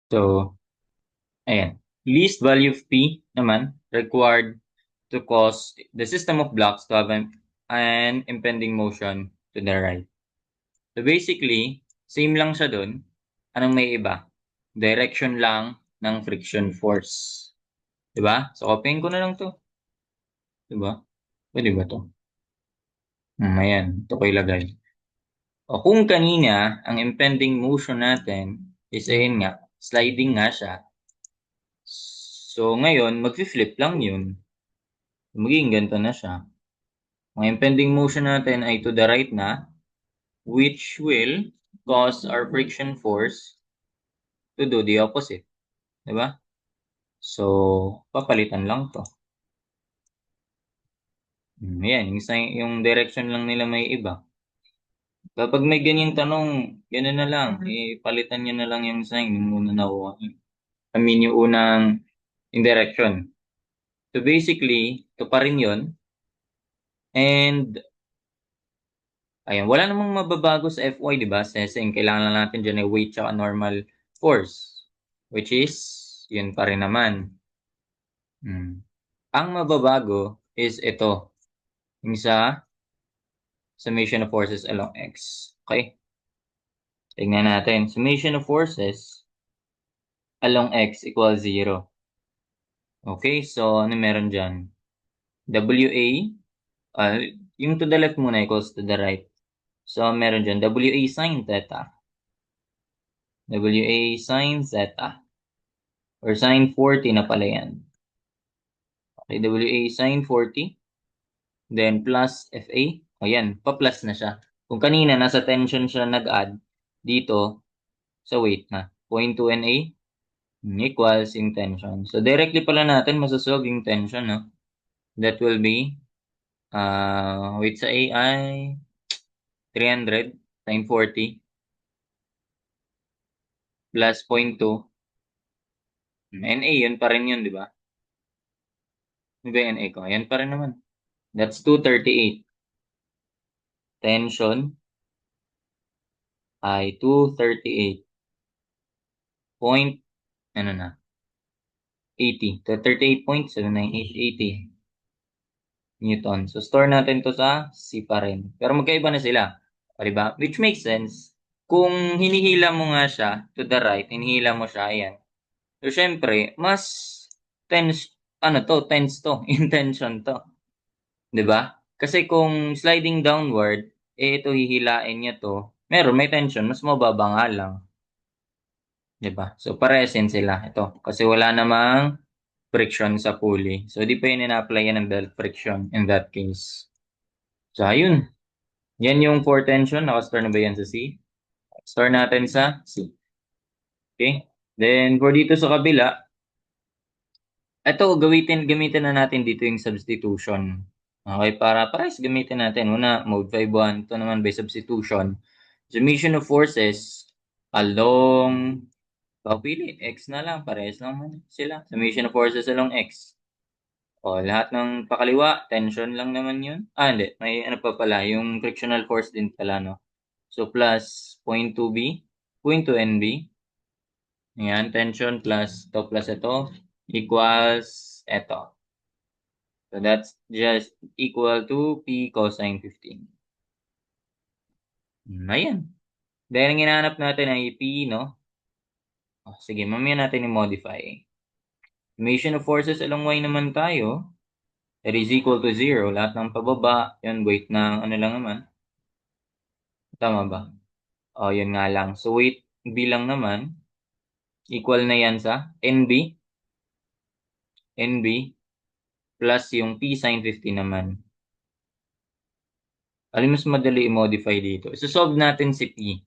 So, ayan. Least value of P naman required to cause the system of blocks to have an impending motion to the right. So basically, same lang siya dun. Anong may iba? Direction lang ng friction force. Diba? So, copying ko na lang to. Diba? Pwede ba to? Ayan. Ito ko ilagay. O kung kanina, ang impending motion natin is ayun nga, sliding nga siya. So, ngayon, mag-flip lang yun. Magiging ganito na siya. Ang impending motion natin ay to the right na, which will cause our friction force to do the opposite. Diba? So, papalitan lang to. Ayan, yung direction lang nila may iba. Kapag may ganyang tanong, gano'n na lang. Palitan nyo na lang yung sign, yung una nakuha. I mean, yung unang indirection. So basically, ito pa rin yun. And, ayan, wala namang mababago sa Fy, di ba? Kasi kailangan lang natin dyan ay weight tsaka normal force. Which is, yun pa rin naman. Ang mababago is ito. Yung sa summation of forces along X. Okay? Tingnan natin. Summation of forces along X equals 0. Okay, so ano meron dyan? WA, yung to the left muna equals to the right. So meron dyan, WA sine theta. WA sine theta. Or sine 40 na pala yan. Okay, WA sine 40. Then plus FA. Ayan, pa-plus na siya. Kung kanina nasa tension siya nag-add, dito sa weight na. 0.2 NA equals yung tension. So directly pala natin masasolve yung tension, no? That will be weight sa A ay 300 times 40 plus 0.2. NA, yun pa rin yun, di ba? Ano ba yung NA ko? Ayan pa rin naman. That's 238. Tension ay 238. Point, ano na? 80. 238.79880 Newton. So, store natin to sa C pa rin. Pero magkaiba na sila. O, diba? Which makes sense. Kung hinihila mo nga siya to the right, hinihila mo siya, ayan. So, syempre, mas tense, tense to, intention to. 'Di ba? Kasi kung sliding downward, ito hihilain niya to, may tension, mas mababa nga lang. 'Di ba? So, parehas din sila. Ito, kasi wala namang friction sa pulley. So, di pa yun ina-apply ng belt friction in that case. So, ayun. Yan yung for tension. Nakastore na ba yan sa C? Store natin sa C. Okay? Then, for dito sa kabila, ito, gamitin na natin dito yung substitution. Okay, para parehas gamitin natin. Una, mode 5.1. Ito naman by substitution. Summation of forces along, pili, X na lang. Parehas lang sila. Summation of forces along X. O, lahat ng pakaliwa, tension lang naman yun. Hindi. May ano pa pala, yung frictional force din pala, no? So, plus 0.2B, 0.2 NB. Ayan, tension plus ito plus ito equals ito. So that's just equal to P cosine 15. Ayan. Dahil ang hinahanap natin ay P, no? Sige, mamaya natin i-modify. Summation of forces along Y naman tayo. That is equal to 0. Lahat ng pababa, yun, weight ng ano lang naman. Tama ba? Yun nga lang. So weight B lang naman. Equal na yan sa NB plus yung P sine 50 naman. Alin mas madali i-modify dito? Isa-solve natin si P.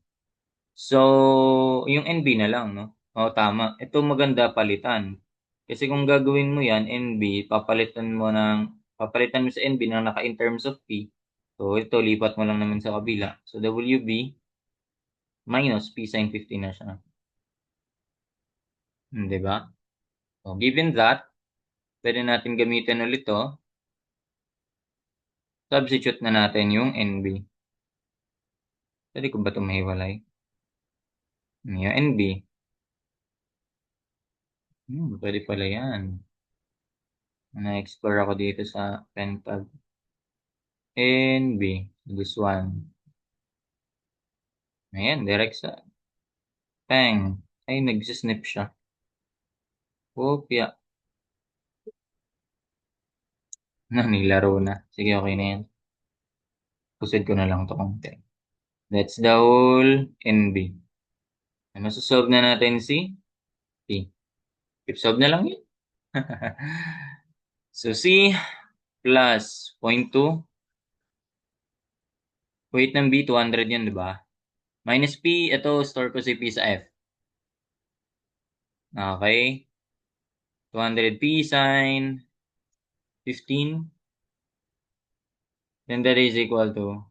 So, yung NB na lang, no? Tama. Ito maganda palitan. Kasi kung gagawin mo yan, NB, papalitan mo sa NB na naka in terms of P. So, ito, lipat mo lang naman sa kabila. So, WB minus P sine 50 na siya. Di ba? So, given that, pwede natin gamitin ulit to. Substitute na natin yung NB. Pwede ko ba ito mahiwalay? Yung NB. Pwede pala yan. Na-explore ako dito sa pentag. NB. This one. Ayan, direct sa Peng. Ay, nagsisnip siya. Kopya. Nilaro na. Sige, okay na yan. Pusid ko na lang to konti. That's the whole NB. Masasolve na natin si P. Keep solve na lang yun. So, C plus 0.2. Weight ng B, 200 yun, di ba? Minus P, ito, store ko si P sa F. Okay. 200 P sine 15. Then that is equal to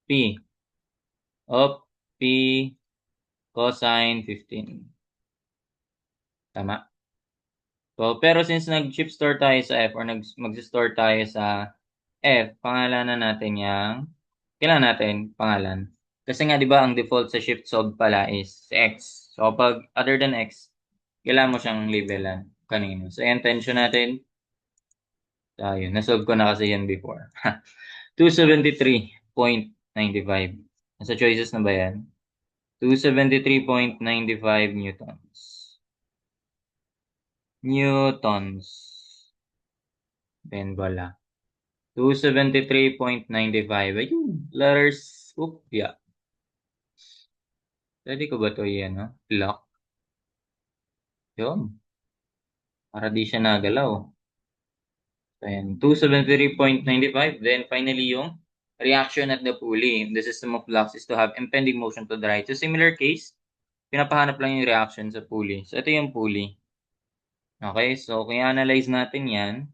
P of P cosine 15. Tama. So, pero since nag-chip store tayo sa F or mag-store tayo sa F, pangalanan natin yung kailangan natin pangalan. Kasi nga 'di ba ang default sa shift solve pala is X. So pag other than X, kailangan mo siyang labelan kanino. So yung tension natin tayo. Na-solve ko na kasi yan before. 273.95. Nasa choices na ba yan? 273.95 newtons. Newtons. Then wala. 273.95. Ayun. Letters. Oop, yeah. Pwede ko ba ito yan, no? Lock. Yun. Para di siya nagalaw. So, ayan. 273.95. Then, finally, yung reaction at the pulley. The system of flux is to have impending motion to the right. So, similar case, pinapahanap lang yung reaction sa pulley. So, ito yung pulley. Okay? So, kung i-analyze natin yan,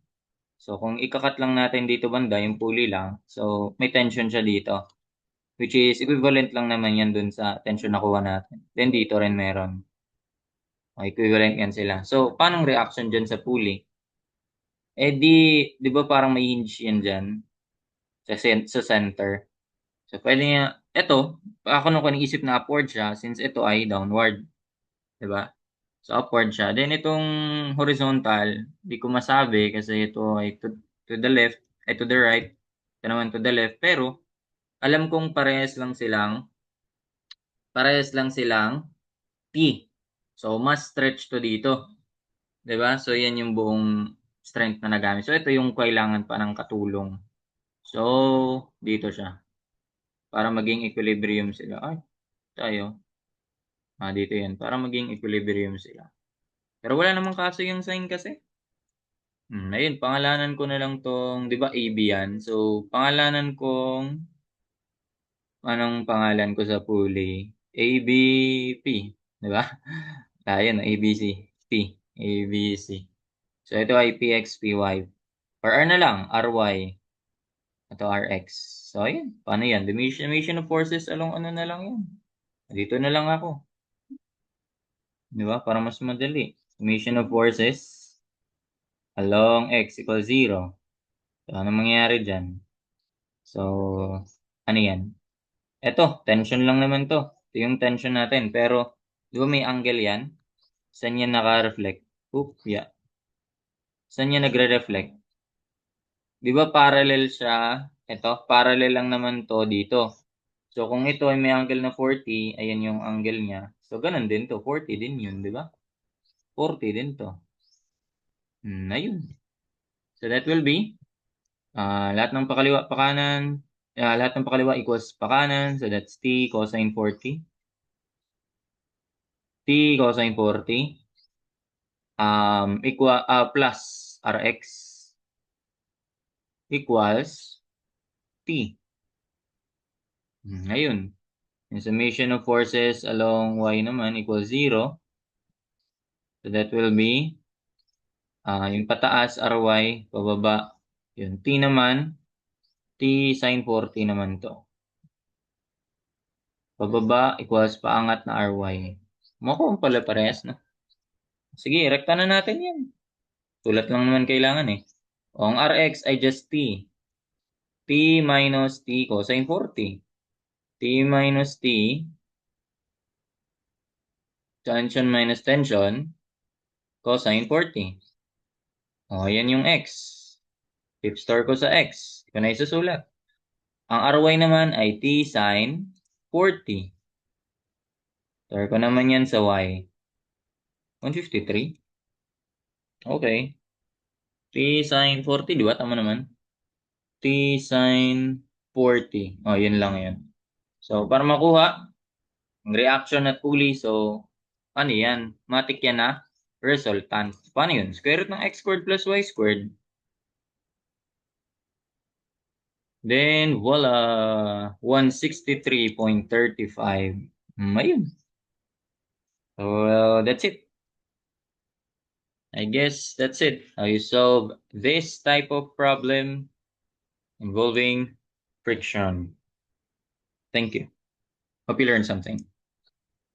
so, kung ikakat lang natin dito banda, yung pulley lang. So, may tension siya dito. Which is equivalent lang naman yan dun sa tension na kuha natin. Then, dito rin meron. Equivalent yan sila. So, paano reaction dyan sa pulley? Eh di ba parang may hinge yan dyan sa center. So, pwede niya, ito, ako nung iniisip na upward siya since ito ay downward. Di ba? So, upward siya. Then, itong horizontal, di ko masabi kasi ito ay to the left, ay to the right. Ito naman to the left. Pero, alam kong parehas lang silang T. So, mas stretch to dito. 'Di ba? So, yan yung buong strength na nagamit. So, ito yung kailangan pa ng katulong. So, dito siya. Para maging equilibrium sila. Ay, tayo. Dito yan. Para maging equilibrium sila. Pero wala namang kaso yung sign kasi. Ayun, pangalanan ko na lang tong, di ba AB yan? So, pangalanan kong, anong pangalan ko sa pulley? ABP. Di ba? Ayun, ABC. P. ABC. So, ito ay PX, PY. Or R na lang, RY. Ito RX. So, ayun. Paano yan? Dimension of forces along ano na lang yan. Dito na lang ako. Di ba? Para mas madali. Dimension of forces along x equals 0. So, ano mangyayari dyan? So, ano yan? Ito, tension lang naman to. Ito yung tension natin. Pero, di ba may angle yan? Saan yan naka-reflect? Oop, yeah. Saan yan nagre-reflect? Di ba parallel siya? Ito, parallel lang naman to dito. So, kung ito ay may angle na 40, ayan yung angle niya. So, ganun din to. 40 din yun, di ba? 40 din to. Ayun. So, that will be lahat ng pakaliwa pakanan, lahat ng pakaliwa equals pakanan. So, that's t cosine 40. T cosine 40 plus Rx equals T. Ayun. Yung summation of forces along y naman equals 0. So that will be yung pataas Ry, pababa. Yung T naman, T sine 40 naman to. Pababa equals paangat na Ry. Mukhang pala parehas na. Sige, rekta na natin yan. Tulat lang naman kailangan eh. O, ang Rx ay just T. T minus T cosine 40. T minus T, tension minus tension, cosine 40. O, yan yung x. Fifth store ko sa x. Ito na isusulat. Ang RY naman ay t sine 40. Store ko naman yan sa y. 153. Okay. T sine 40, di ba? Tama naman. T sine 40. O, yun lang yun. So, para makuha, ang reaction at pulley, so, ano yan? Matik yan na resultant. Paano yun? Square root ng x squared plus y squared. Then, voila! 163.35. Ayun. So, that's it. I guess that's it. How you solve this type of problem involving friction. Thank you. Hope you learned something.